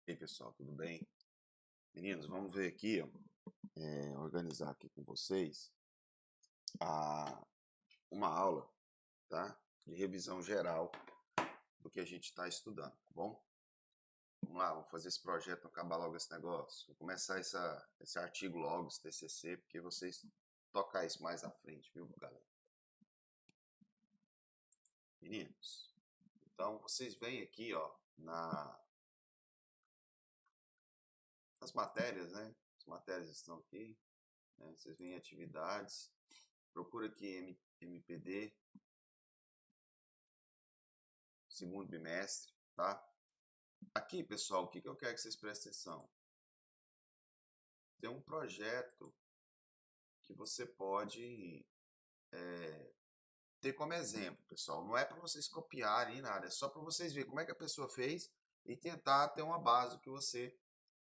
E aí, pessoal, tudo bem? Meninos, vamos ver aqui, ó, organizar aqui com vocês uma aula, tá? De revisão geral do que a gente está estudando, tá bom? Vamos lá, vamos fazer esse projeto, vamos acabar logo esse negócio. Vou começar esse artigo logo, esse TCC, porque vocês tocar isso mais à frente, viu, galera? Meninos, então vocês vêm aqui, ó, nas matérias, né? As matérias estão aqui, né? Vocês veem atividades, procura aqui MPD, segundo bimestre, tá? Aqui, pessoal, o que eu quero que vocês prestem atenção? Tem um projeto que você pode ter como exemplo, pessoal. Não é para vocês copiarem nada, é só para vocês verem como é que a pessoa fez e tentar ter uma base que você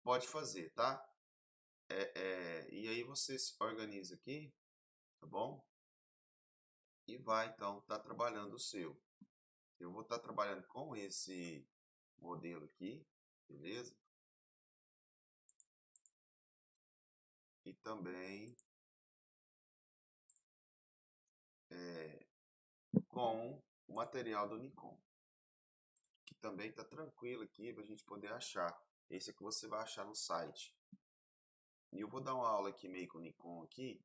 pode fazer, tá? E aí você se organiza aqui, tá bom? E vai, então, estar trabalhando o seu. Eu vou estar trabalhando com esse modelo aqui, beleza? E também com o material do Nikon, que também está tranquilo aqui para a gente poder achar. Esse é que você vai achar no site. E eu vou dar uma aula aqui meio com o Nikon aqui,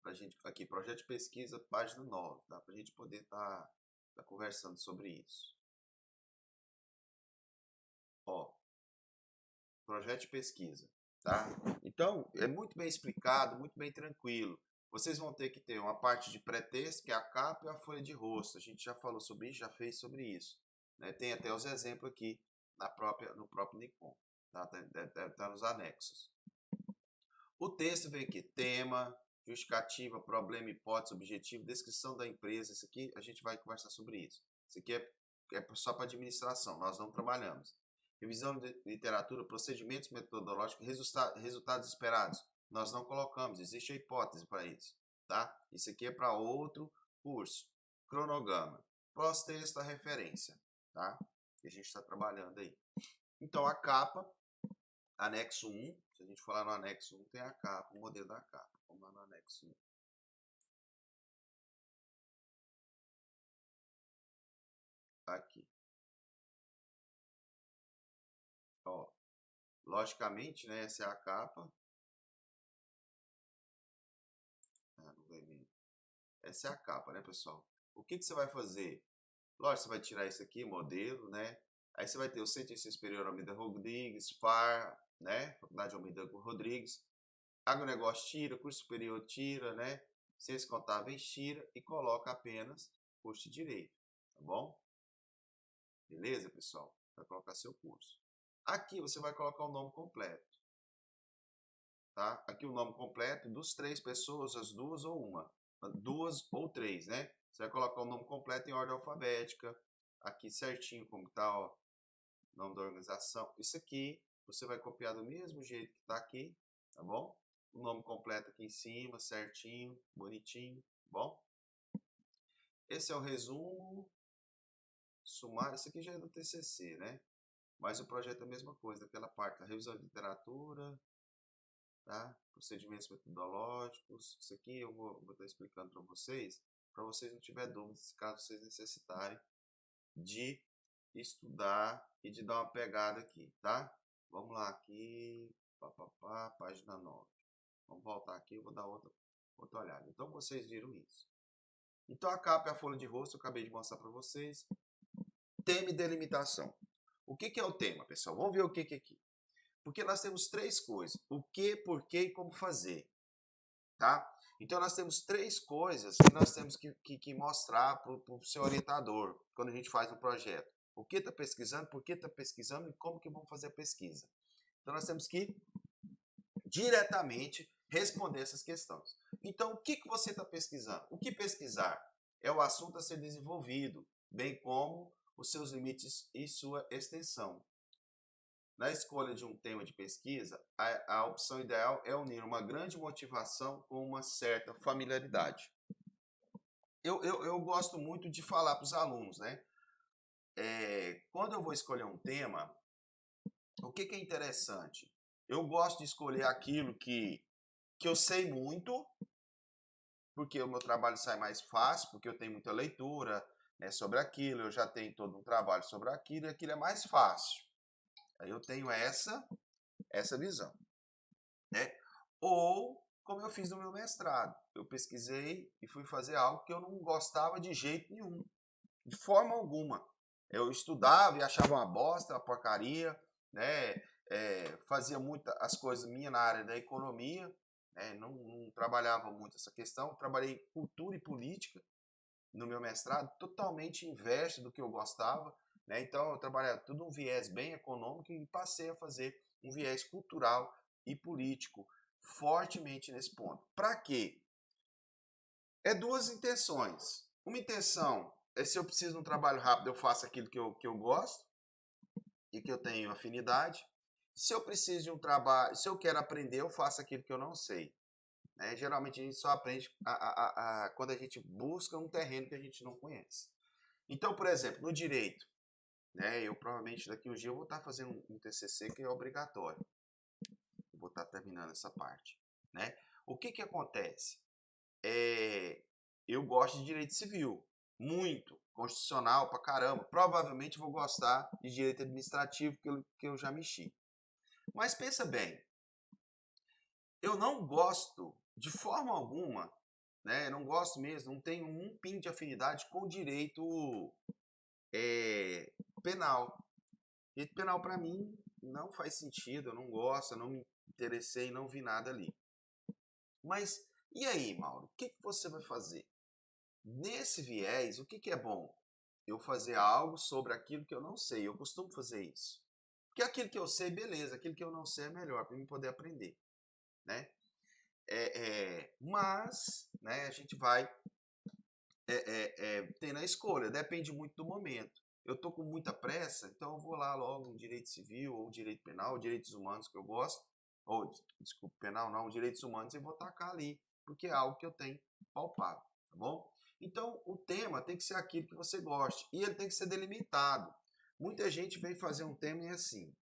pra gente, aqui, projeto de pesquisa, página 9, tá? Pra gente poder tá conversando sobre isso. Ó, projeto de pesquisa, tá? Então, é muito bem explicado, muito bem tranquilo. Vocês vão ter que ter uma parte de pré-texto, que é a capa e a folha de rosto. A gente já falou sobre isso, já fez sobre isso, né? Tem até os exemplos aqui no próprio Nikon, tá? Deve estar nos anexos. O texto vem aqui, tema, justificativa, problema, hipótese, objetivo, descrição da empresa. Isso aqui a gente vai conversar sobre isso. Isso aqui é só para administração, nós não trabalhamos. Revisão de literatura, procedimentos metodológicos, resultados esperados. Nós não colocamos, existe a hipótese para isso, tá? Isso aqui é para outro curso. Cronograma, pós-texto, a referência, tá? Que a gente está trabalhando aí. Então, a capa, anexo 1, se a gente falar no anexo 1, tem a capa, o modelo da capa. Vamos lá no anexo 1. Aqui. Ó, logicamente, né, essa é a capa. Ah, não vem mesmo. Essa é a capa, né, pessoal? O que você vai fazer? Lógico, você vai tirar isso aqui, modelo, né? Aí você vai ter o Centro de Ensino Superior Almeida Rodrigues, FAR, né? Faculdade Almeida Rodrigues. Agronegócio tira, curso superior tira, né? Ciências contábeis tira e coloca apenas curso de direito, tá bom? Beleza, pessoal? Vai colocar seu curso. Aqui você vai colocar o nome completo, tá? Aqui o nome completo dos 3 pessoas, as 2 ou uma. 2 ou 3, né? Você vai colocar o nome completo em ordem alfabética. Aqui certinho como tá, ó. Nome da organização. Isso aqui você vai copiar do mesmo jeito que tá aqui, tá bom? O nome completo aqui em cima, certinho, bonitinho, tá bom? Esse é o resumo sumário. Isso aqui já é do TCC, né? Mas o projeto é a mesma coisa, aquela parte da revisão de literatura, tá? Procedimentos metodológicos. Isso aqui eu vou estar explicando para vocês não tiverem dúvidas, caso vocês necessitarem de estudar e de dar uma pegada aqui, tá? Vamos lá aqui, página 9. Vamos voltar aqui, eu vou dar outra olhada. Então vocês viram isso. Então a capa é a folha de rosto, eu acabei de mostrar para vocês. Tema e delimitação. O que é o tema, pessoal? Vamos ver o que é aqui. Porque nós temos 3 coisas: o que, porquê e como fazer, tá? Então nós temos 3 coisas que nós temos que mostrar para o seu orientador quando a gente faz um projeto. O que está pesquisando, por que está pesquisando e como que vamos fazer a pesquisa. Então nós temos que diretamente responder essas questões. Então o que você está pesquisando? O que pesquisar? É o assunto a ser desenvolvido, bem como os seus limites e sua extensão. Na escolha de um tema de pesquisa, a opção ideal é unir uma grande motivação com uma certa familiaridade. Eu gosto muito de falar para os alunos, né? Quando eu vou escolher um tema, O que é interessante? Eu gosto de escolher aquilo que eu sei muito, porque o meu trabalho sai mais fácil, porque eu tenho muita leitura, né, sobre aquilo, eu já tenho todo um trabalho sobre aquilo, e aquilo é mais fácil. Aí eu tenho essa visão, né? Ou como eu fiz no meu mestrado, eu pesquisei e fui fazer algo que eu não gostava de jeito nenhum, de forma alguma. Eu estudava e achava uma bosta, uma porcaria, né? Fazia muitas as coisas minhas na área da economia, né? Não trabalhava muito essa questão. Trabalhei cultura e política no meu mestrado, totalmente inverso do que eu gostava, né? Então eu trabalhava tudo um viés bem econômico e passei a fazer um viés cultural e político fortemente nesse ponto. Para quê? É duas intenções. Uma intenção é se eu preciso de um trabalho rápido, eu faço aquilo que eu gosto e que eu tenho afinidade. Se eu preciso de um trabalho, se eu quero aprender, eu faço aquilo que eu não sei. Né? Geralmente a gente só aprende quando a gente busca um terreno que a gente não conhece. Então, por exemplo, no direito, né, eu provavelmente daqui a um dia eu vou estar fazendo um TCC que é obrigatório. Eu vou estar terminando essa parte. Né? O que acontece? Eu gosto de direito civil, muito, constitucional pra caramba. Provavelmente vou gostar de direito administrativo, que eu já mexi. Mas pensa bem, eu não gosto de forma alguma, né? Não gosto mesmo, não tenho um pingo de afinidade com o direito penal. Direito penal para mim não faz sentido, eu não gosto, eu não me interessei, não vi nada ali. Mas e aí, Mauro? O que você vai fazer? Nesse viés, o que é bom? Eu fazer algo sobre aquilo que eu não sei. Eu costumo fazer isso. Porque aquilo que eu sei, beleza. Aquilo que eu não sei é melhor para mim poder aprender, né? Mas, né, a gente vai tendo a escolha. Depende muito do momento. Eu tô com muita pressa, então eu vou lá logo no direito civil ou direito penal, ou direitos humanos que eu gosto, ou desculpa, penal não, direitos humanos, e vou tacar ali, porque é algo que eu tenho palpável, tá bom? Então, o tema tem que ser aquilo que você goste e ele tem que ser delimitado. Muita gente vem fazer um tema e é assim: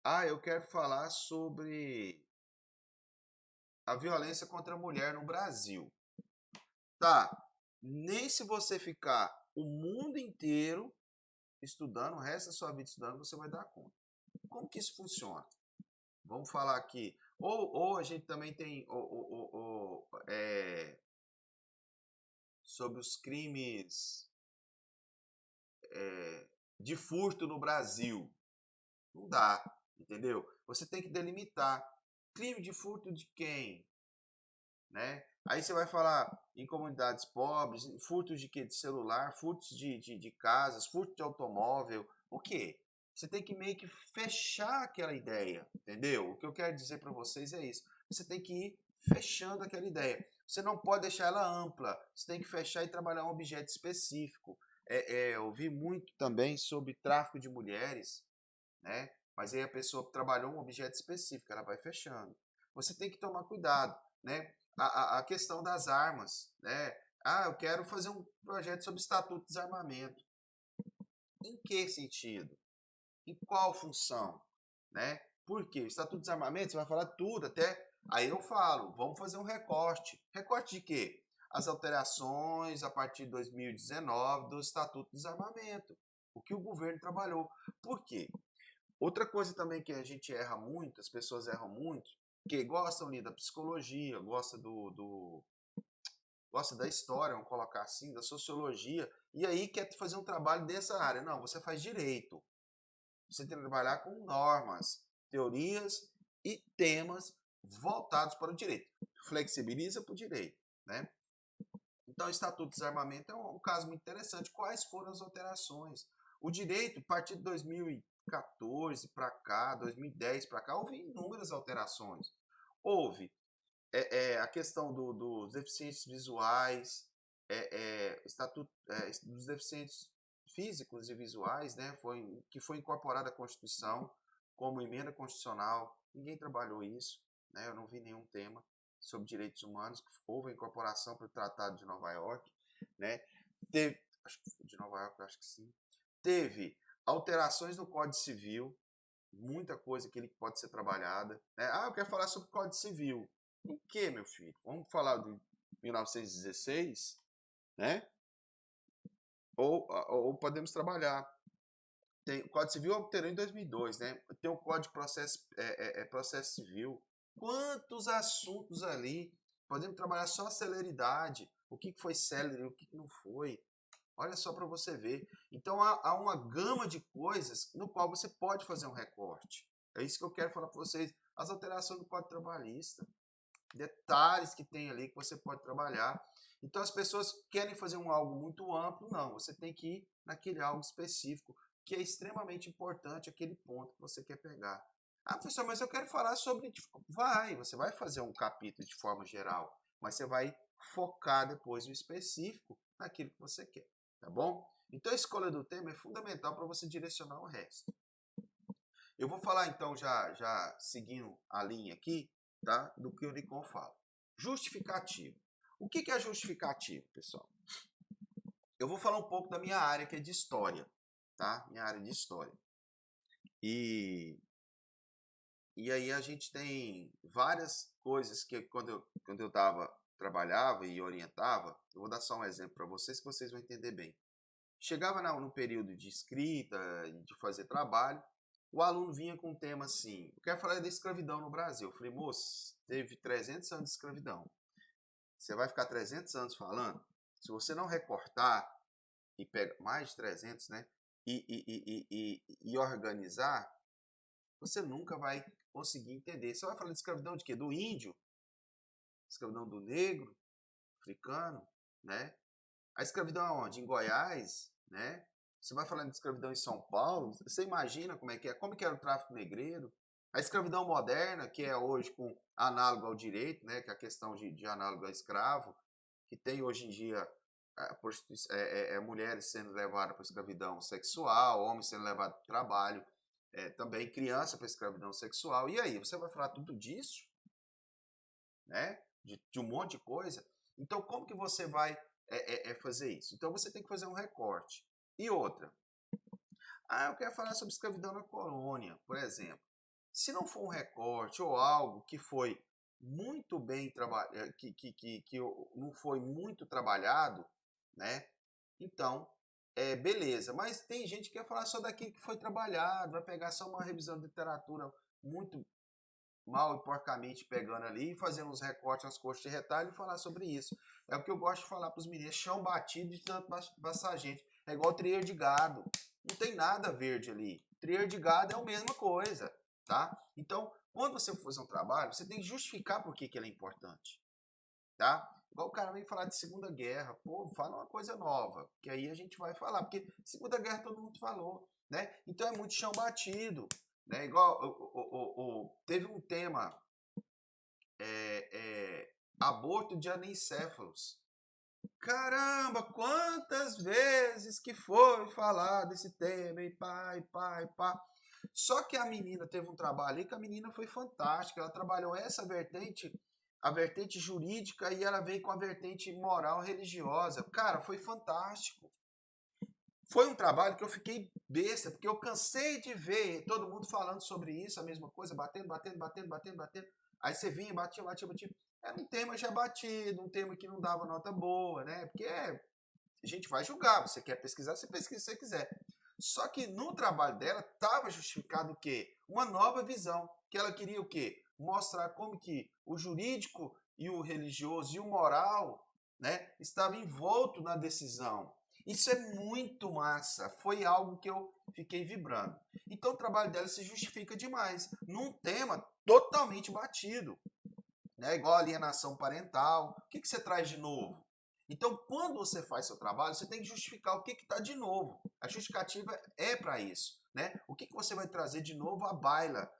"Ah, eu quero falar sobre a violência contra a mulher no Brasil". Tá. Nem se você ficar o mundo inteiro estudando, o resto da sua vida estudando, você vai dar conta. Como que isso funciona? Vamos falar aqui. Ou a gente também tem sobre os crimes de furto no Brasil. Não dá, entendeu? Você tem que delimitar. Crime de furto de quem? Né? Aí você vai falar em comunidades pobres, furtos de quê? De celular, furtos de casas, furto de automóvel. O quê? Você tem que meio que fechar aquela ideia, entendeu? O que eu quero dizer para vocês é isso. Você tem que ir fechando aquela ideia. Você não pode deixar ela ampla. Você tem que fechar e trabalhar um objeto específico. Eu ouvi muito também sobre tráfico de mulheres, né? Mas aí a pessoa trabalhou um objeto específico, ela vai fechando. Você tem que tomar cuidado, né? A questão das armas, né? Ah, eu quero fazer um projeto sobre estatuto de desarmamento. Em que sentido? Em qual função, né? Porque o estatuto de desarmamento você vai falar tudo, até aí eu falo, vamos fazer um recorte. Recorte de quê? As alterações a partir de 2019 do estatuto de desarmamento, o que o governo trabalhou. Por quê? Outra coisa também que a gente erra muito, as pessoas erram muito, que gostam ali da psicologia, gosta da história, vamos colocar assim, da sociologia, e aí quer fazer um trabalho dessa área. Não, você faz direito. Você tem que trabalhar com normas, teorias e temas voltados para o direito. Flexibiliza para o direito, né? Então, o Estatuto de Desarmamento é um caso muito interessante. Quais foram as alterações? O direito, a partir de 2014 para cá, 2010 para cá, houve inúmeras alterações. Houve a questão dos deficientes visuais, estatuto dos deficientes físicos e visuais, né, que foi incorporada à Constituição como emenda constitucional. Ninguém trabalhou isso, né, eu não vi nenhum tema sobre direitos humanos, que houve a incorporação para o Tratado de Nova York, né, teve, acho que de Nova York, acho que sim, teve alterações no Código Civil, muita coisa que ele pode ser trabalhada. Né? Ah, eu quero falar sobre o Código Civil. Em que, meu filho? Vamos falar de 1916, né? Ou podemos trabalhar. O Código Civil alterou em 2002, né? Tem o Código de Processo Civil. Quantos assuntos ali? Podemos trabalhar só a celeridade. O que foi célere, o que não foi. Olha só para você ver. Então há uma gama de coisas no qual você pode fazer um recorte. É isso que eu quero falar para vocês. As alterações do Código Trabalhista. Detalhes que tem ali que você pode trabalhar. Então as pessoas querem fazer algo muito amplo, não. Você tem que ir naquele algo específico, que é extremamente importante, aquele ponto que você quer pegar. Ah, professor, mas eu quero falar sobre... você vai fazer um capítulo de forma geral, mas você vai focar depois no específico naquilo que você quer, tá bom? Então a escolha do tema é fundamental para você direcionar o resto. Eu vou falar então, já seguindo a linha aqui, tá? Do que o Nicon fala. Justificativo. O que é justificativo, pessoal? Eu vou falar um pouco da minha área, que é de história, tá? Minha área de história. E aí a gente tem várias coisas que quando eu trabalhava e orientava, eu vou dar só um exemplo para vocês que vocês vão entender bem. Chegava no período de escrita e de fazer trabalho, o aluno vinha com um tema assim, eu quero falar da escravidão no Brasil. Eu falei, moço, teve 300 anos de escravidão. Você vai ficar 300 anos falando? Se você não recortar e pegar mais de 300, né? E organizar, você nunca vai conseguir entender. Você vai falar de escravidão de quê? Do índio? Escravidão do negro, africano, né? A escravidão aonde? Em Goiás, né? Você vai falando de escravidão em São Paulo, você imagina como é que é, como que era o tráfico negreiro. A escravidão moderna, que é hoje com análogo ao direito, né, que é a questão de análogo ao escravo, que tem hoje em dia mulheres sendo levadas para a escravidão sexual, homens sendo levados para o trabalho, também criança para a escravidão sexual. E aí, você vai falar tudo disso? Né? De um monte de coisa? Então, como que você vai fazer isso? Então, você tem que fazer um recorte. E outra, eu quero falar sobre escravidão na colônia, por exemplo. Se não for um recorte ou algo que foi muito bem trabalhado, que não foi muito trabalhado, né? Então, beleza. Mas tem gente que quer falar só daquilo que foi trabalhado, vai pegar só uma revisão de literatura muito mal e porcamente pegando ali, fazendo uns recortes nas coxas de retalho e falar sobre isso. É o que eu gosto de falar para os meninos, chão batido de tanto passar gente. É igual trieiro de gado. Não tem nada verde ali. Trieiro de gado é a mesma coisa, tá? Então, quando você for fazer um trabalho, você tem que justificar por que ele é importante, tá? Igual o cara vem falar de Segunda Guerra, pô, fala uma coisa nova, que aí a gente vai falar, porque Segunda Guerra todo mundo falou, né? Então é muito chão batido, né? Igual teve um tema aborto de anencéfalos. Caramba, quantas vezes que foi falar desse tema, e pá, e pá, e pá. Só que a menina teve um trabalho aí que a menina foi fantástica. Ela trabalhou essa vertente, a vertente jurídica, e ela veio com a vertente moral religiosa. Cara, foi fantástico. Foi um trabalho que eu fiquei besta, porque eu cansei de ver todo mundo falando sobre isso, a mesma coisa, batendo, batendo, batendo, batendo, batendo. Aí você vinha, batia, batia, batia. Era um tema já batido, um tema que não dava nota boa, né? Porque a gente vai julgar, você quer pesquisar, você pesquisa se você quiser. Só que no trabalho dela estava justificado o quê? Uma nova visão, que ela queria o quê? Mostrar como que o jurídico e o religioso e o moral, né, estava envolto na decisão. Isso é muito massa, foi algo que eu fiquei vibrando. Então o trabalho dela se justifica demais, num tema totalmente batido, né? Igual alienação parental. O que você traz de novo? Então, quando você faz seu trabalho, você tem que justificar o que está de novo. A justificativa é para isso, né? O que você vai trazer de novo à baila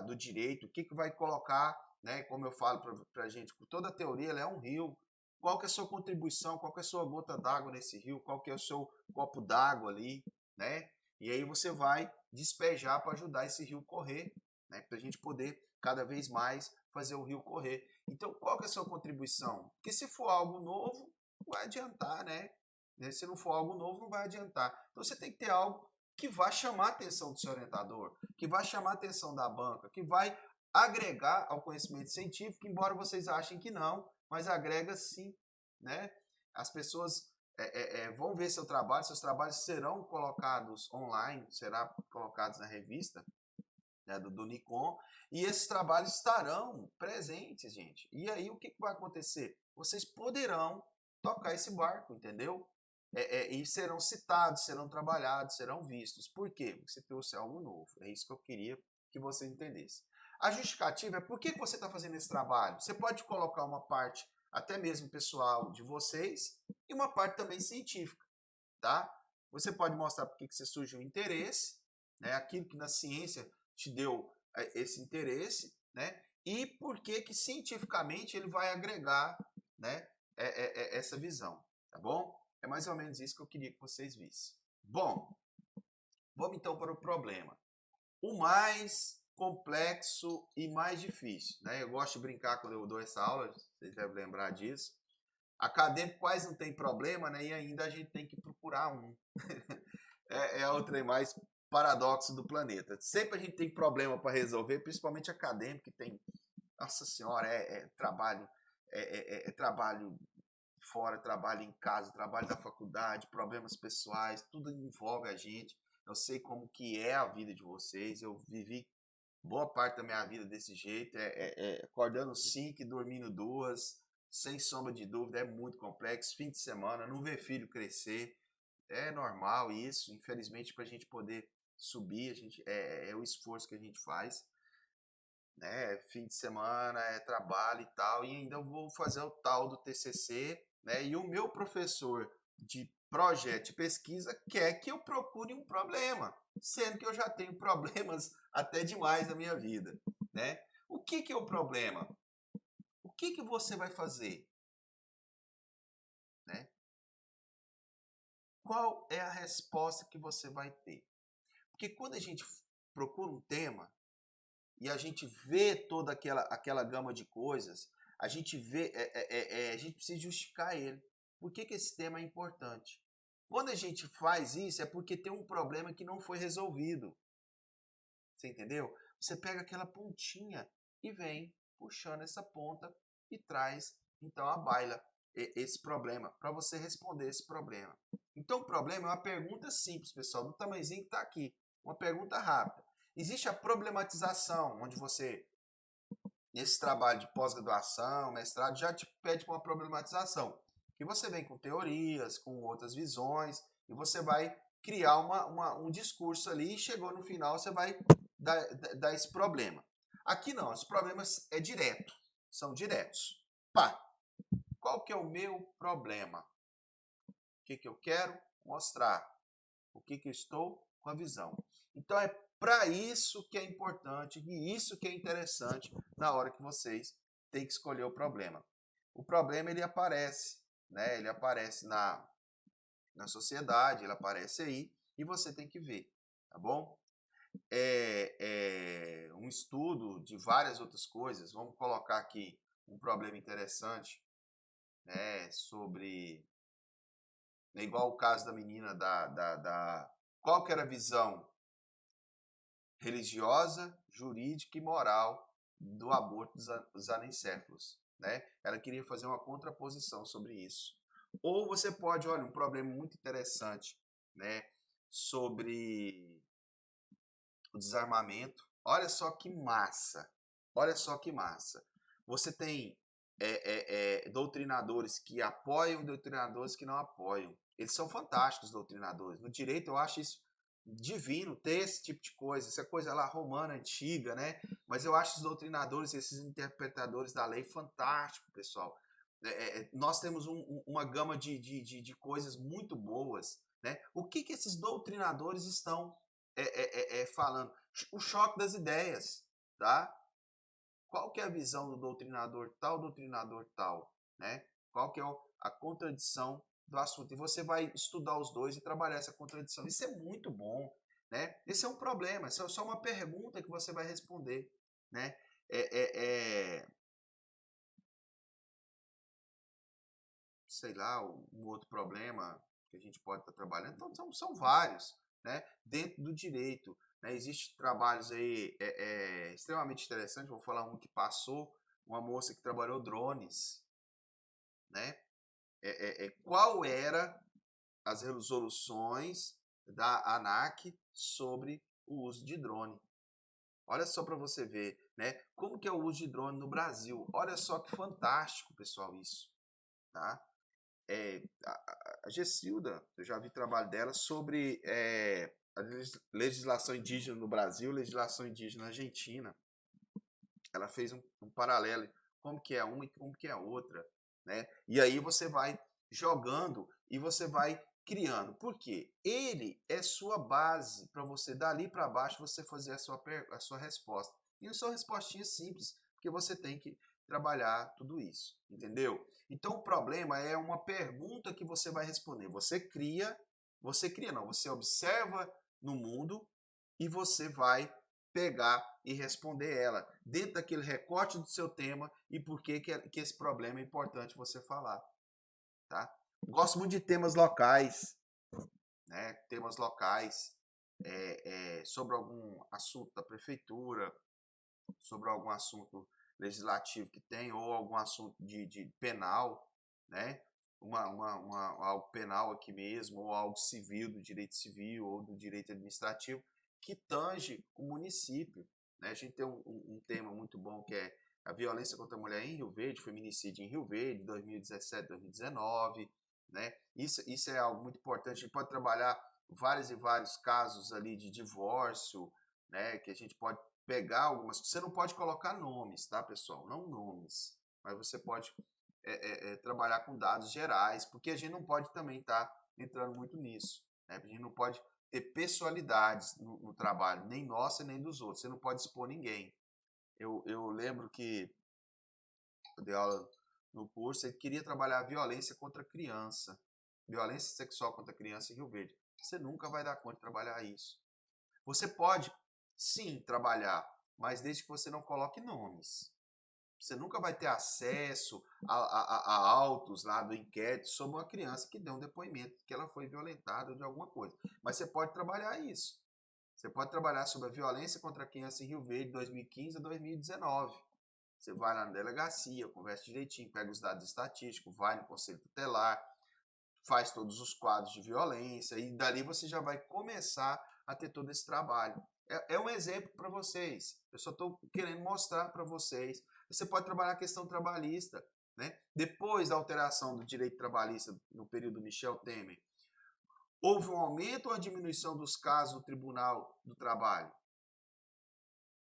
do direito, o que vai colocar, né? Como eu falo para a gente, toda a teoria ela é um rio. Qual que é a sua contribuição, qual que é a sua gota d'água nesse rio, qual que é o seu copo d'água ali, né? E aí você vai despejar para ajudar esse rio correr, né? Para a gente poder cada vez mais fazer o rio correr. Então, qual que é a sua contribuição? Porque se for algo novo, vai adiantar, né? Se não for algo novo, não vai adiantar. Então, você tem que ter algo que vai chamar a atenção do seu orientador, que vai chamar a atenção da banca, que vai agregar ao conhecimento científico, embora vocês achem que não, mas agrega sim, né? As pessoas vão ver seu trabalho, seus trabalhos serão colocados online, serão colocados na revista, né, do Nikon, e esses trabalhos estarão presentes, gente. E aí o que vai acontecer? Vocês poderão tocar esse barco, entendeu? E serão citados, serão trabalhados, serão vistos. Por quê? Porque você trouxe algo novo. É isso que eu queria que você entendesse. A justificativa é por que você está fazendo esse trabalho. Você pode colocar uma parte até mesmo pessoal de vocês e uma parte também científica, tá? Você pode mostrar por que você surgiu o interesse, né? Aquilo que na ciência te deu esse interesse, né? E por que que cientificamente ele vai agregar, né? Essa visão, tá bom? É mais ou menos isso que eu queria que vocês vissem. Bom, vamos então para o problema. O mais complexo e mais difícil, né? Eu gosto de brincar quando eu dou essa aula, vocês devem lembrar disso. Acadêmico quase não tem problema, né? E ainda a gente tem que procurar um. É o trem mais paradoxo do planeta. Sempre a gente tem problema para resolver, principalmente acadêmico, que tem, nossa senhora, trabalho, trabalho fora, trabalho em casa, trabalho da faculdade, problemas pessoais, tudo envolve a gente. Eu sei como que é a vida de vocês, eu vivi boa parte da minha vida desse jeito, acordando 5 e dormindo 2, sem sombra de dúvida, é muito complexo. Fim de semana, não ver filho crescer, é normal isso. Infelizmente, para a gente poder subir, é o esforço que a gente faz, né? Fim de semana, é trabalho e tal, e ainda vou fazer o tal do TCC, né? E o meu professor de projeto de pesquisa quer que eu procure um problema, sendo que eu já tenho problemas até demais na minha vida, né? O que é o problema? O que você vai fazer, né? Qual é a resposta que você vai ter? Porque quando a gente procura um tema e a gente vê toda aquela gama de coisas, a gente vê, a gente precisa justificar ele. Por que esse tema é importante? Quando a gente faz isso, é porque tem um problema que não foi resolvido. Você entendeu? Você pega aquela pontinha e vem puxando essa ponta e traz, então, à baila esse problema, para você responder esse problema. Então, o problema é uma pergunta simples, pessoal, do tamanhozinho que está aqui. Uma pergunta rápida. Existe a problematização, onde você, nesse trabalho de pós-graduação, mestrado, já te pede para uma problematização. Que você vem com teorias, com outras visões, e você vai criar um discurso ali, e chegou no final, você vai dar esse problema. Aqui não, os problemas são diretos. Pá, qual que é o meu problema? O que eu quero mostrar? O que eu estou com a visão? Então é para isso que é importante e isso que é interessante na hora que vocês têm que escolher o problema. O problema ele aparece, né? Ele aparece na sociedade, ele aparece aí e você tem que ver, tá bom? Um estudo de várias outras coisas. Vamos colocar aqui um problema interessante, né? Sobre, igual o caso da menina qual que era a visão religiosa, jurídica e moral do aborto dos anencéfalos, né? Ela queria fazer uma contraposição sobre isso. Ou você pode, olha, um problema muito interessante, né, sobre o desarmamento. Olha só que massa. Olha só que massa. Você tem doutrinadores que apoiam e doutrinadores que não apoiam. Eles são fantásticos, doutrinadores. No direito, eu acho isso divino ter esse tipo de coisa, essa coisa lá romana, antiga, né? Mas eu acho os doutrinadores, esses interpretadores da lei fantástico, pessoal. Nós temos uma gama de coisas muito boas, né? O que esses doutrinadores estão falando? O choque das ideias, tá? Qual que é a visão do doutrinador tal, né? Qual que é a contradição do assunto? E você vai estudar os dois e trabalhar essa contradição. Isso é muito bom, né? Esse é um problema, isso é só uma pergunta que você vai responder, né? Sei lá, um outro problema que a gente pode estar trabalhando. Então, são vários, né, dentro do direito. Né? Existem trabalhos aí extremamente interessantes, vou falar um que passou, uma moça que trabalhou drones, né? Qual era as resoluções da ANAC sobre o uso de drone? Olha só para você ver, né? Como que é o uso de drone no Brasil? Olha só que fantástico, pessoal, isso, tá? A Gessilda, eu já vi trabalho dela sobre a legislação indígena no Brasil, legislação indígena na Argentina. Ela fez um paralelo, como que é uma e como que é a outra, né? E aí você vai jogando e você vai criando. Por quê? Ele é sua base para você, dali para baixo, você fazer a sua resposta. E não são respostinhas simples, porque você tem que trabalhar tudo isso, entendeu? Então o problema é uma pergunta que você vai responder. Você cria não, você observa no mundo e você vai pegar e responder ela dentro daquele recorte do seu tema e por que esse problema é importante você falar, tá? Gosto muito de temas locais, né? Temas locais sobre algum assunto da prefeitura, sobre algum assunto legislativo que tem ou algum assunto de penal, né? Algo penal aqui mesmo, ou algo civil, do direito civil ou do direito administrativo, que tange o município. Né? A gente tem um tema muito bom que é a violência contra a mulher em Rio Verde, feminicídio em Rio Verde, 2017, 2019. Né? Isso é algo muito importante. A gente pode trabalhar vários e vários casos ali de divórcio, né? Que a gente pode pegar algumas. Você não pode colocar nomes, tá, pessoal? Não nomes. Mas você pode trabalhar com dados gerais, porque a gente não pode também estar entrando muito nisso. Né? A gente não pode ter pessoalidades no trabalho, nem nossa nem dos outros. Você não pode expor ninguém. Eu lembro que eu dei aula no curso, ele queria trabalhar violência contra a criança, violência sexual contra a criança em Rio Verde. Você nunca vai dar conta de trabalhar isso. Você pode, sim, trabalhar, mas desde que você não coloque nomes. Você nunca vai ter acesso a autos lá do inquérito sobre uma criança que deu um depoimento que ela foi violentada de alguma coisa. Mas você pode trabalhar isso. Você pode trabalhar sobre a violência contra a criança em Rio Verde, 2015 a 2019. Você vai lá na delegacia, conversa direitinho, pega os dados estatísticos, vai no conselho tutelar, faz todos os quadros de violência e dali você já vai começar a ter todo esse trabalho. É um exemplo para vocês. Eu só estou querendo mostrar para vocês. Você pode trabalhar a questão trabalhista. Né? Depois da alteração do direito trabalhista no período Michel Temer, houve um aumento ou uma diminuição dos casos no Tribunal do Trabalho?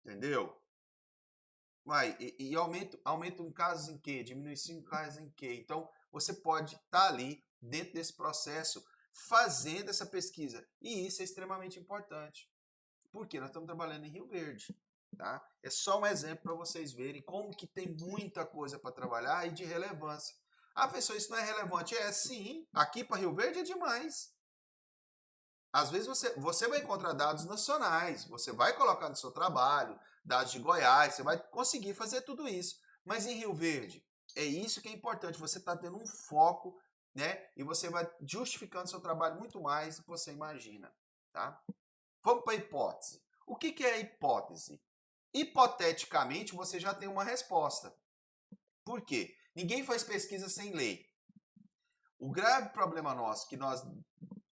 Entendeu? E aumento em casos em quê? Diminuição em casos em quê? Então, você pode estar ali dentro desse processo fazendo essa pesquisa. E isso é extremamente importante. Porque nós estamos trabalhando em Rio Verde. Tá? É só um exemplo para vocês verem como que tem muita coisa para trabalhar e de relevância. Ah, professor, isso não é relevante? É sim. Aqui para Rio Verde é demais. Às vezes você vai encontrar dados nacionais, você vai colocar no seu trabalho, dados de Goiás, você vai conseguir fazer tudo isso. Mas em Rio Verde, é isso que é importante. Você está tendo um foco, né? E você vai justificando seu trabalho muito mais do que você imagina. Tá? Vamos para a hipótese. O que é a hipótese? Hipoteticamente, você já tem uma resposta. Por quê? Ninguém faz pesquisa sem lei. O grave problema nosso, que nós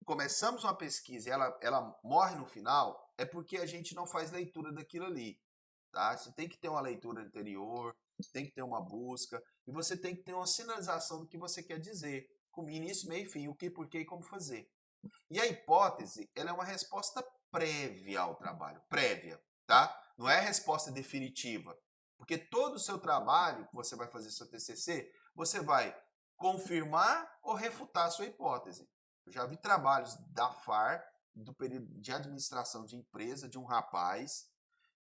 começamos uma pesquisa e ela morre no final, é porque a gente não faz leitura daquilo ali. Tá? Você tem que ter uma leitura anterior, tem que ter uma busca, e você tem que ter uma sinalização do que você quer dizer, com início, meio e fim, o que, porquê e como fazer. E a hipótese, ela é uma resposta prévia ao trabalho, prévia, tá? Não é a resposta definitiva, porque todo o seu trabalho que você vai fazer seu TCC, você vai confirmar ou refutar a sua hipótese. Eu já vi trabalhos da FAR, do período de administração de empresa, de um rapaz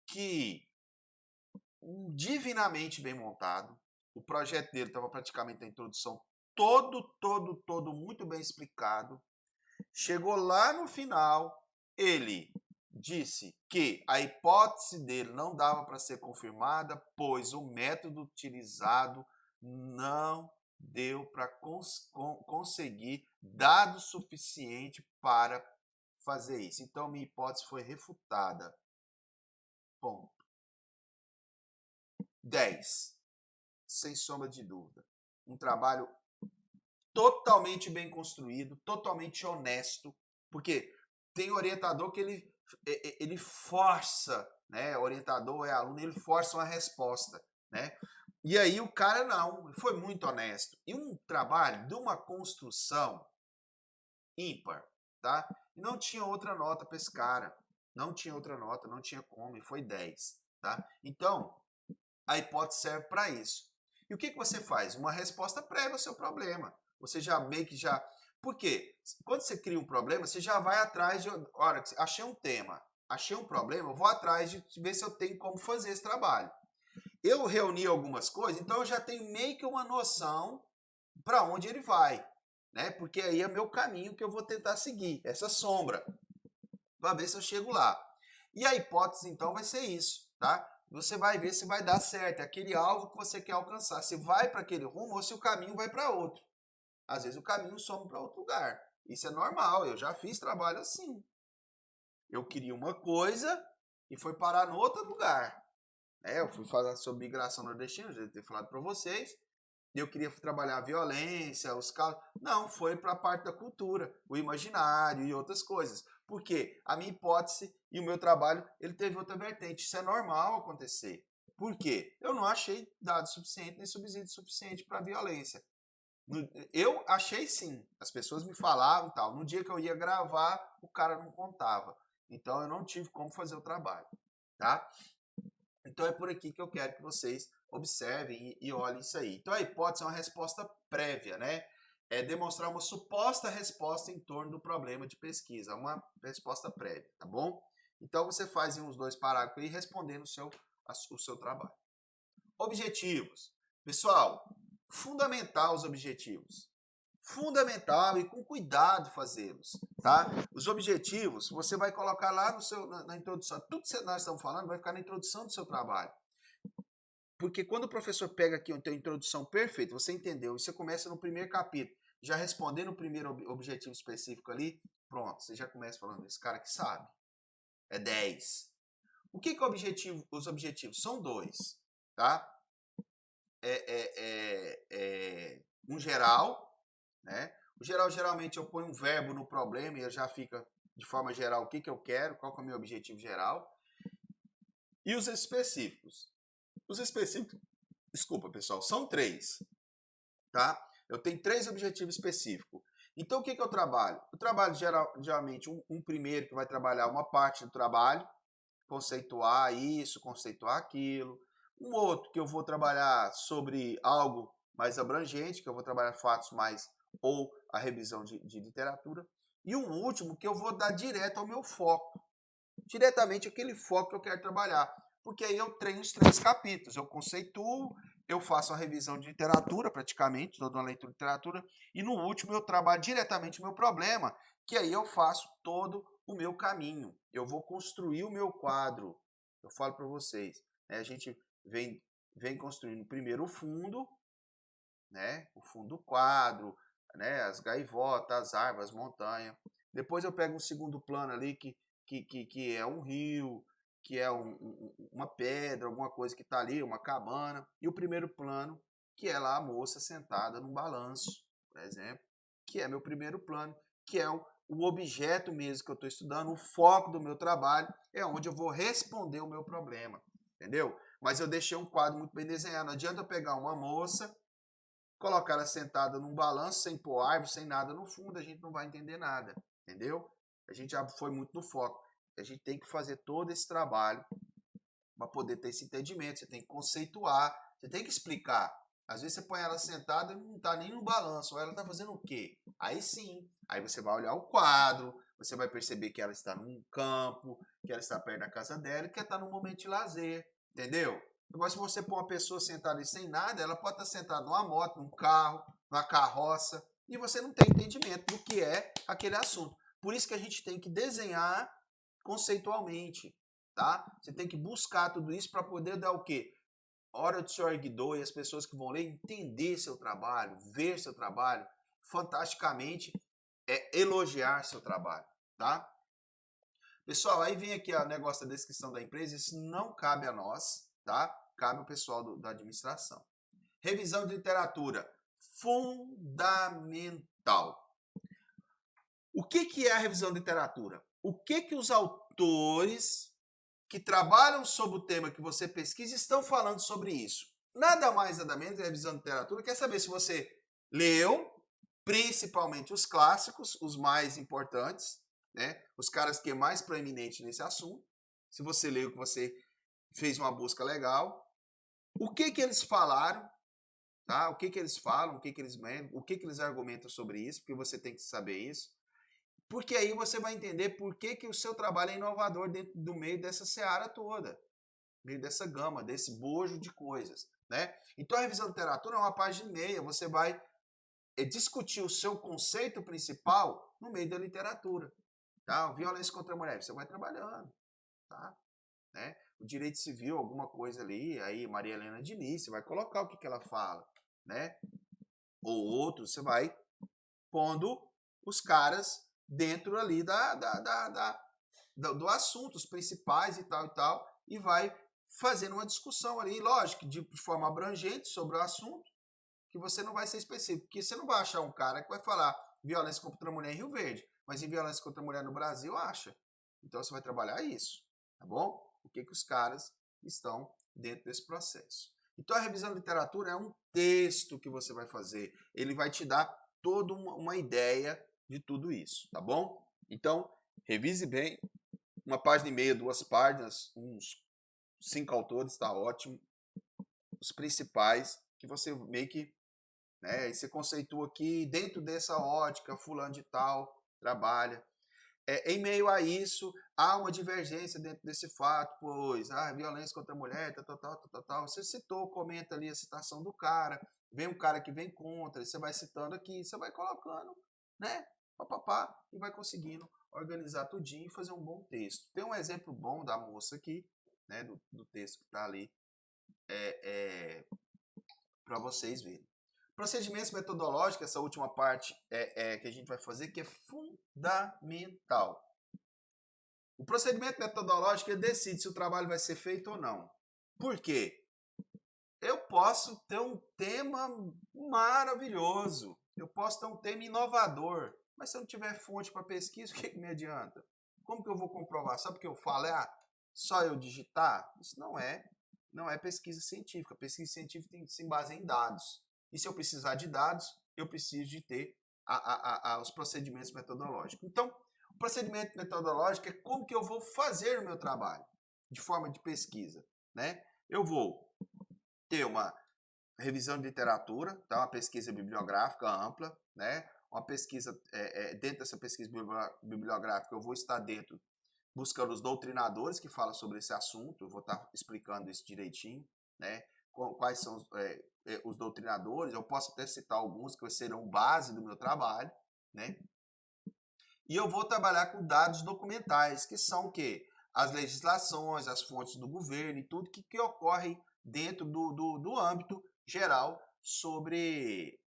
que, divinamente bem montado, o projeto dele estava praticamente na introdução todo muito bem explicado. Chegou lá no final, ele disse que a hipótese dele não dava para ser confirmada, pois o método utilizado não deu para conseguir dado suficiente para fazer isso. Então, minha hipótese foi refutada. Ponto. 10. Sem sombra de dúvida. Um trabalho totalmente bem construído, totalmente honesto, porque tem orientador que ele força, né? Orientador é aluno, ele força uma resposta, né? E aí o cara não, foi muito honesto. E um trabalho de uma construção ímpar, tá? Não tinha outra nota para esse cara. Não tinha outra nota, não tinha como, e foi 10, tá? Então, a hipótese serve para isso. E o que você faz? Uma resposta prévia ao seu problema. Você já meio que já... Por quê? Quando você cria um problema, você já vai atrás de... Olha, achei um tema, achei um problema, eu vou atrás de ver se eu tenho como fazer esse trabalho. Eu reuni algumas coisas, então eu já tenho meio que uma noção para onde ele vai, né? Porque aí é meu caminho que eu vou tentar seguir, essa sombra, para ver se eu chego lá. E a hipótese, então, vai ser isso, tá? Você vai ver se vai dar certo, é aquele alvo que você quer alcançar, se vai para aquele rumo ou se o caminho vai para outro. Às vezes o caminho some para outro lugar. Isso é normal, eu já fiz trabalho assim. Eu queria uma coisa e foi parar no outro lugar. Eu fui falar sobre migração nordestina, já ter falado para vocês. Eu queria trabalhar a violência, os casos. Não, foi para a parte da cultura, o imaginário e outras coisas. Porque a minha hipótese e o meu trabalho, ele teve outra vertente. Isso é normal acontecer. Por quê? Eu não achei dado suficiente nem subsídio suficiente para a violência. Eu achei sim. As pessoas me falavam e tal. No dia que eu ia gravar, o cara não contava. Então eu não tive como fazer o trabalho. Tá? Então é por aqui que eu quero que vocês observem e olhem isso aí. Então a hipótese é uma resposta prévia, né? É demonstrar uma suposta resposta em torno do problema de pesquisa, uma resposta prévia, tá bom? Então você faz uns 2 parágrafos aí respondendo o seu trabalho. Objetivos. Pessoal, fundamental os objetivos. Fundamental e com cuidado fazê-los, tá? Os objetivos você vai colocar lá na introdução. Tudo que nós estamos falando vai ficar na introdução do seu trabalho. Porque quando o professor pega aqui a tua introdução perfeita, você entendeu, e você começa no primeiro capítulo, já respondendo o primeiro objetivo específico ali, pronto, você já começa falando, esse cara que sabe. É 10. O que é objetivo? Os objetivos são 2, tá? Um geral, né? O geral, geralmente, eu ponho um verbo no problema e já fica de forma geral o que eu quero, qual que é o meu objetivo geral. E os específicos. Os específicos, desculpa, pessoal, são 3, tá? Eu tenho 3 objetivos específicos. Então, o que eu trabalho? Eu trabalho geralmente um primeiro que vai trabalhar uma parte do trabalho, conceituar isso, conceituar aquilo. Um outro que eu vou trabalhar sobre algo mais abrangente, que eu vou trabalhar fatos mais ou a revisão de literatura. E um último que eu vou dar direto ao meu foco. Diretamente aquele foco que eu quero trabalhar. Porque aí eu treino os 3 capítulos. Eu conceituo, eu faço a revisão de literatura, praticamente, toda uma leitura de literatura. E no último eu trabalho diretamente o meu problema, que aí eu faço todo o meu caminho. Eu vou construir o meu quadro. Eu falo para vocês. Né? A gente vem construindo primeiro o fundo, né? O fundo do quadro, né? As gaivotas, as árvores, as montanhas. Depois eu pego um segundo plano ali que é um rio, que é uma pedra, alguma coisa que está ali, uma cabana. E o primeiro plano, que é lá a moça sentada num balanço, por exemplo, que é meu primeiro plano, que é o objeto mesmo que eu estou estudando, o foco do meu trabalho, é onde eu vou responder o meu problema, entendeu? Mas eu deixei um quadro muito bem desenhado. Não adianta eu pegar uma moça, colocar ela sentada num balanço, sem pôr árvore, sem nada no fundo, a gente não vai entender nada, entendeu? A gente já foi muito no foco. A gente tem que fazer todo esse trabalho para poder ter esse entendimento. Você tem que conceituar, você tem que explicar. Às vezes você põe ela sentada e não está nem no balanço, ou ela está fazendo o quê? Aí sim, aí você vai olhar o quadro, você vai perceber que ela está num campo, que ela está perto da casa dela e que ela está num momento de lazer, entendeu? Agora, se você pôr uma pessoa sentada ali sem nada, ela pode estar sentada numa moto, num carro, numa carroça, e você não tem entendimento do que é aquele assunto. Por isso que a gente tem que desenhar conceitualmente, tá? Você tem que buscar tudo isso para poder dar o quê? Hora do seu erguidor e as pessoas que vão ler entender seu trabalho, ver seu trabalho, fantasticamente elogiar seu trabalho, tá? Pessoal, aí vem aqui o negócio da descrição da empresa, isso não cabe a nós, tá? Cabe ao pessoal da administração. Revisão de literatura, fundamental. O que é a revisão de literatura? O que os autores que trabalham sobre o tema que você pesquisa estão falando sobre isso? Nada mais, nada menos, a revisão de literatura quer saber se você leu, principalmente os clássicos, os mais importantes, né? Os caras que é mais proeminente nesse assunto. Se você leu, que você fez uma busca legal. O que eles falaram, tá? O que eles falam, o que eles argumentam sobre isso, porque você tem que saber isso. Porque aí você vai entender por que o seu trabalho é inovador dentro do meio dessa seara toda, meio dessa gama, desse bojo de coisas, né? Então a revisão de literatura é uma página e meia, você vai discutir o seu conceito principal no meio da literatura, tá? Violência contra a mulher, você vai trabalhando, tá? Né? O direito civil, alguma coisa ali, aí Maria Helena Diniz, você vai colocar o que ela fala, né? Ou outro, você vai pondo os caras dentro ali do assunto, os principais e tal, e vai fazendo uma discussão ali, lógico, de forma abrangente sobre o assunto, que você não vai ser específico, porque você não vai achar um cara que vai falar violência contra a mulher em Rio Verde, mas em violência contra a mulher no Brasil, acha. Então você vai trabalhar isso, tá bom? O que os caras estão dentro desse processo. Então a revisão de literatura é um texto que você vai fazer, ele vai te dar toda uma ideia de tudo isso, tá bom? Então, revise bem, uma página e meia, 2 páginas, uns 5 autores, tá ótimo. Os principais, que você meio que, né, você conceitua aqui, dentro dessa ótica, fulano de tal, trabalha. Em meio a isso, há uma divergência dentro desse fato, pois, violência contra a mulher, tal. Você citou, comenta ali a citação do cara, vem um cara que vem contra, você vai citando aqui, você vai colocando, né, papapá, e vai conseguindo organizar tudinho e fazer um bom texto. Tem um exemplo bom da moça aqui, né, do texto que está ali, para vocês verem. Procedimentos metodológicos, essa última parte que a gente vai fazer, que é fundamental. O procedimento metodológico ele decide se o trabalho vai ser feito ou não. Por quê? Eu posso ter um tema maravilhoso, eu posso ter um tema inovador, mas se eu não tiver fonte para pesquisa, o que me adianta? Como que eu vou comprovar? Só porque eu falo, só eu digitar? Isso não é pesquisa científica. Pesquisa científica tem que se basear em dados. E se eu precisar de dados, eu preciso de ter os procedimentos metodológicos. Então, o procedimento metodológico é como que eu vou fazer o meu trabalho de forma de pesquisa, né? Eu vou ter uma revisão de literatura, tá? Uma pesquisa bibliográfica ampla, né? Uma pesquisa, dentro dessa pesquisa bibliográfica, eu vou estar dentro buscando os doutrinadores que falam sobre esse assunto, eu vou estar explicando isso direitinho, né? Quais são os doutrinadores, eu posso até citar alguns que serão base do meu trabalho, né? E eu vou trabalhar com dados documentais, que são o quê? As legislações, as fontes do governo e tudo que ocorre dentro do âmbito geral sobre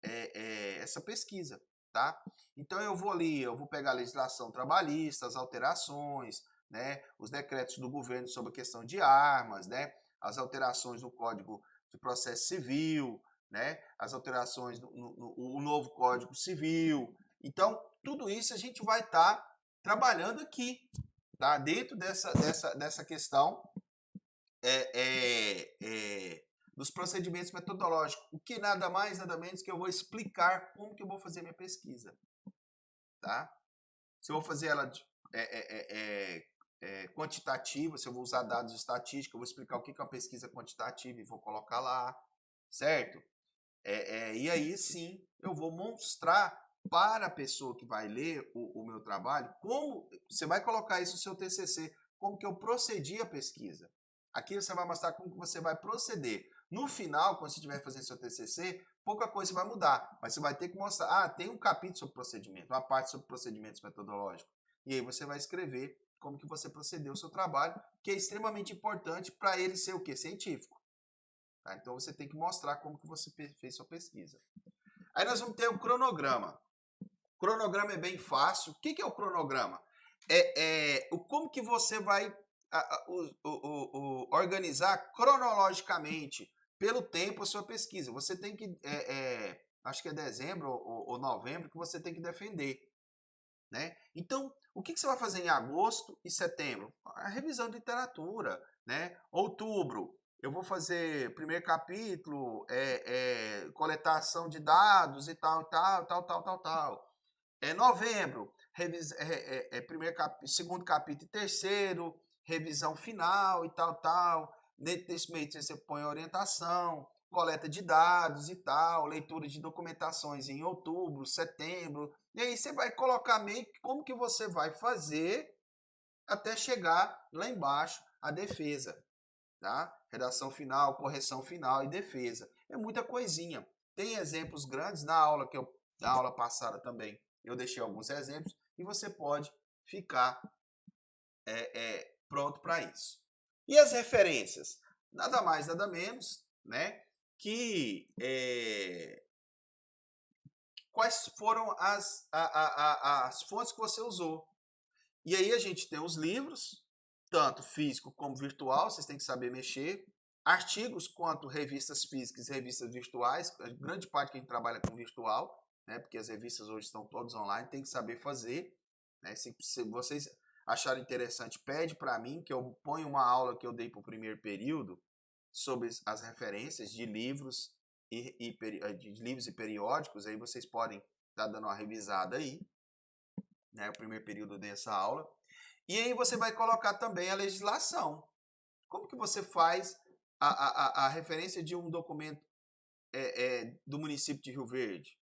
essa pesquisa, tá? Então eu vou pegar a legislação trabalhista, as alterações, né? Os decretos do governo sobre a questão de armas, né? As alterações no Código de Processo Civil, né? As alterações no novo Código Civil. Então, tudo isso a gente vai estar trabalhando aqui, tá? Dentro dessa questão dos procedimentos metodológicos. O que nada mais, nada menos que eu vou explicar como que eu vou fazer minha pesquisa, tá? Se eu vou fazer ela quantitativa, se eu vou usar dados estatísticos, eu vou explicar o que é uma pesquisa quantitativa e vou colocar lá, certo? E aí sim eu vou mostrar para a pessoa que vai ler o meu trabalho como você vai colocar isso no seu TCC, como que eu procedi a pesquisa. Aqui você vai mostrar como que você vai proceder. No final, quando você estiver fazendo seu TCC, pouca coisa vai mudar, mas você vai ter que mostrar, tem um capítulo sobre procedimento, uma parte sobre procedimentos metodológicos. E aí você vai escrever como que você procedeu o seu trabalho, que é extremamente importante para ele ser o quê? Científico. Tá? Então você tem que mostrar como que você fez sua pesquisa. Aí nós vamos ter o cronograma. O cronograma é bem fácil. O que é o cronograma? como que você vai organizar cronologicamente pelo tempo a sua pesquisa. Você tem que, acho que é dezembro ou novembro, que você tem que defender. Né? Então, o que você vai fazer em agosto e setembro? A revisão de literatura. Né? Outubro, eu vou fazer primeiro capítulo, coletação de dados e tal. Novembro, segundo capítulo e terceiro, revisão final e tal. Nesse meio você põe orientação, coleta de dados e tal, leitura de documentações em outubro, setembro. E aí você vai colocar meio que como que você vai fazer até chegar lá embaixo a defesa. Tá? Redação final, correção final e defesa. É muita coisinha. Tem exemplos grandes na aula passada também. Eu deixei alguns exemplos e você pode ficar pronto para isso. E as referências? Nada mais, nada menos, né? Que quais foram as fontes que você usou. E aí a gente tem os livros, tanto físico como virtual, vocês têm que saber mexer. Artigos quanto revistas físicas e revistas virtuais, a grande parte que a gente trabalha com virtual, né, porque as revistas hoje estão todas online, tem que saber fazer. Né, se vocês acharem interessante, pede para mim, que eu ponho uma aula que eu dei para o primeiro período sobre as referências de livros de livros e periódicos, aí vocês podem estar dando uma revisada aí. Né, o primeiro período dessa aula. E aí você vai colocar também a legislação. Como que você faz a referência de um documento do município de Rio Verde,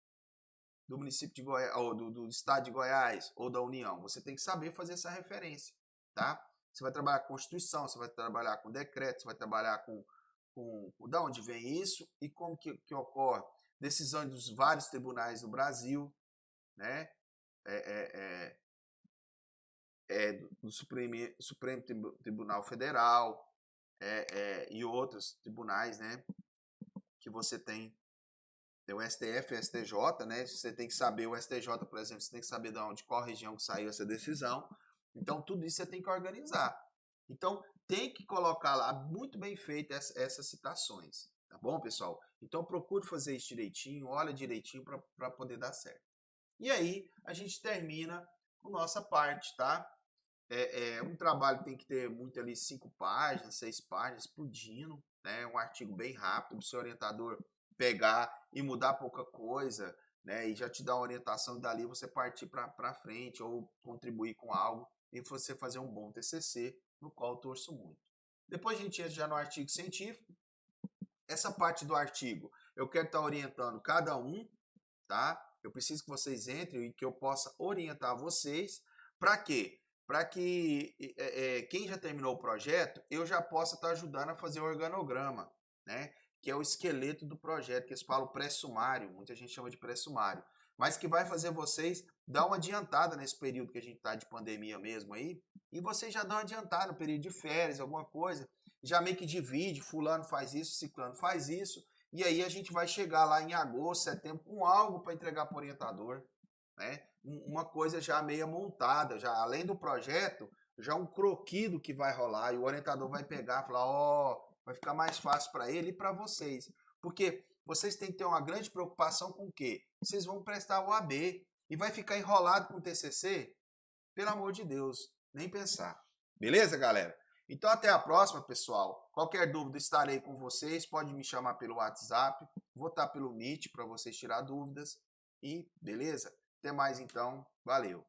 do município de Goiás, ou do estado de Goiás, ou da União? Você tem que saber fazer essa referência, tá? Você vai trabalhar com Constituição, você vai trabalhar com decreto, você vai trabalhar com da onde vem isso e como que ocorre. Decisões dos vários tribunais do Brasil, né? Do Supremo Tribunal Federal e outros tribunais, né, que você tem o STF e o STJ, né, você tem que saber, o STJ, por exemplo, você tem que saber de onde, qual região que saiu essa decisão, então tudo isso você tem que organizar. Então tem que colocar lá muito bem feito essas citações, tá bom, pessoal? Então procure fazer isso direitinho, olha direitinho para poder dar certo. E aí a gente termina a nossa parte, tá? Um trabalho que tem que ter muito ali 5 páginas, 6 páginas, explodindo, né? Um artigo bem rápido, para o seu orientador pegar e mudar pouca coisa, né? E já te dar uma orientação e dali você partir para frente ou contribuir com algo e você fazer um bom TCC, no qual eu torço muito. Depois a gente entra já no artigo científico. Essa parte do artigo, eu quero estar orientando cada um, tá? Eu preciso que vocês entrem e que eu possa orientar vocês. Para quê? Para que quem já terminou o projeto, eu já possa estar ajudando a fazer o organograma, né? Que é o esqueleto do projeto, que eles falam pré-sumário, muita gente chama de pré-sumário, mas que vai fazer vocês dar uma adiantada nesse período que a gente está de pandemia mesmo aí, e vocês já dão uma adiantada no período de férias, alguma coisa, já meio que divide, fulano faz isso, ciclano faz isso, e aí a gente vai chegar lá em agosto, setembro, com algo para entregar para o orientador, né? Uma coisa já meia montada, já além do projeto, já um croquis do que vai rolar, e o orientador vai pegar e falar, vai ficar mais fácil para ele e para vocês. Porque vocês têm que ter uma grande preocupação com o quê? Vocês vão prestar o AB e vai ficar enrolado com o TCC? Pelo amor de Deus, nem pensar. Beleza, galera? Então até a próxima, pessoal. Qualquer dúvida, estarei com vocês. Pode me chamar pelo WhatsApp. Vou estar pelo Meet para vocês tirar dúvidas. E beleza? Até mais então. Valeu.